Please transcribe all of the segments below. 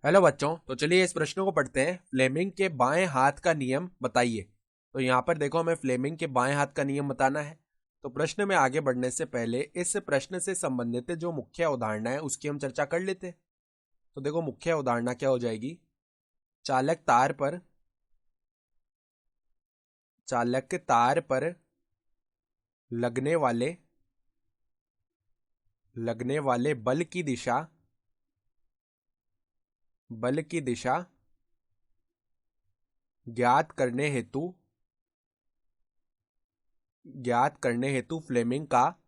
Hello बच्चों, तो चलिए इस प्रश्न को पढ़ते हैं। फ्लेमिंग के बाएं हाथ का नियम बताइए। तो यहाँ पर देखो, हमें फ्लेमिंग के बाएं हाथ का नियम बताना है। तो प्रश्न में आगे बढ़ने से पहले इस प्रश्न से संबंधित जो मुख्य अवधारणा है उसकी हम चर्चा कर लेते हैं। तो देखो, मुख्य अवधारणा क्या हो जाएगी। चालक तार पर लगने वाले बल की दिशा ज्ञात करने हेतु फ्लेमिंग का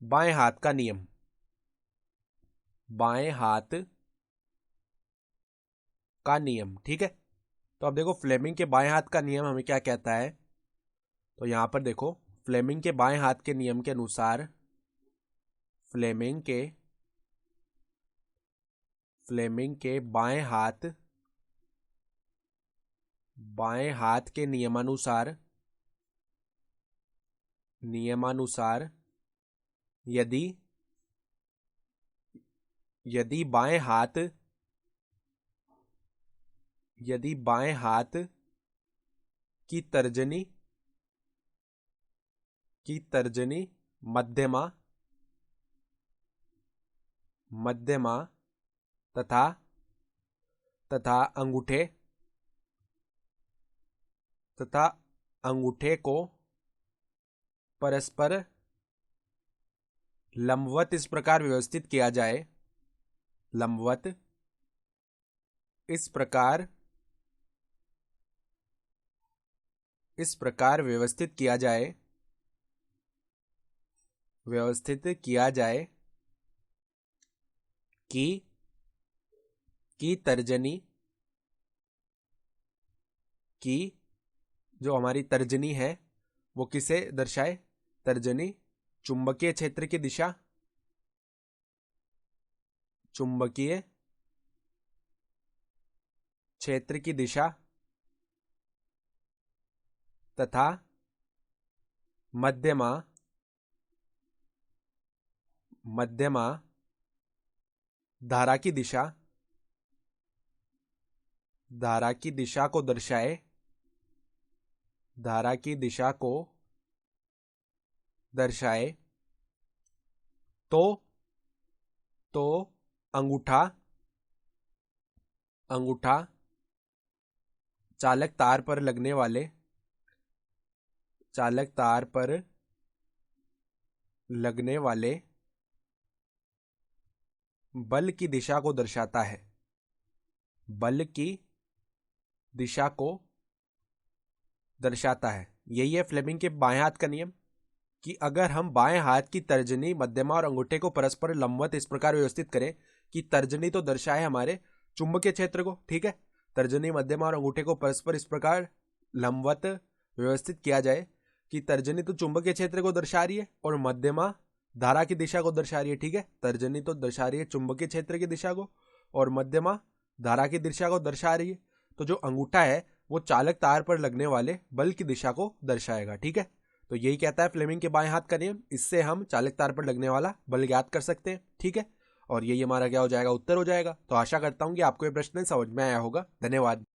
बाएं हाथ का नियम ठीक है। तो अब देखो, फ्लेमिंग के बाएं हाथ का नियम हमें क्या कहता है। तो यहां पर देखो, फ्लेमिंग के बाएं हाथ के नियम के अनुसार फ्लेमिंग के बाएं हाथ के नियमानुसार यदि यदि बाएं हाथ की तर्जनी मध्यमा तथा अंगूठे को परस्पर लंबवत इस प्रकार व्यवस्थित किया जाए कि तर्जनी की जो हमारी तर्जनी है वो किसे दर्शाए। तर्जनी चुंबकीय क्षेत्र की दिशा तथा मध्यमा धारा की दिशा को दर्शाए। तो अंगूठा चालक तार पर लगने वाले बल की दिशा को दर्शाता है। यही है फ्लेमिंग के बाएं हाथ का नियम कि अगर हम बाएं हाथ की तर्जनी, मध्यमा और अंगूठे को परस्पर लंबवत इस प्रकार व्यवस्थित करें कि तर्जनी तो दर्शाए हमारे चुंबकीय क्षेत्र को, ठीक है। तर्जनी, मध्यमा और अंगूठे को परस्पर इस प्रकार लंबवत व्यवस्थित किया जाए कि तर्जनी तो चुंबकीय क्षेत्र को दर्शा रही है और मध्यमा धारा की दिशा को दर्शा रही है, ठीक है। तर्जनी तो दर्शा रही है चुंबकीय क्षेत्र की दिशा को और मध्यमा धारा की दिशा को दर्शा रही है। तो जो अंगूठा है वो चालक तार पर लगने वाले बल की दिशा को दर्शाएगा, ठीक है। तो यही कहता है फ्लेमिंग के बाएं हाथ का नियम। इससे हम चालक तार पर लगने वाला बल ज्ञात कर सकते हैं, ठीक है। और यही हमारा क्या हो जाएगा, उत्तर हो जाएगा। तो आशा करता हूं कि आपको ये प्रश्न समझ में आया होगा। धन्यवाद।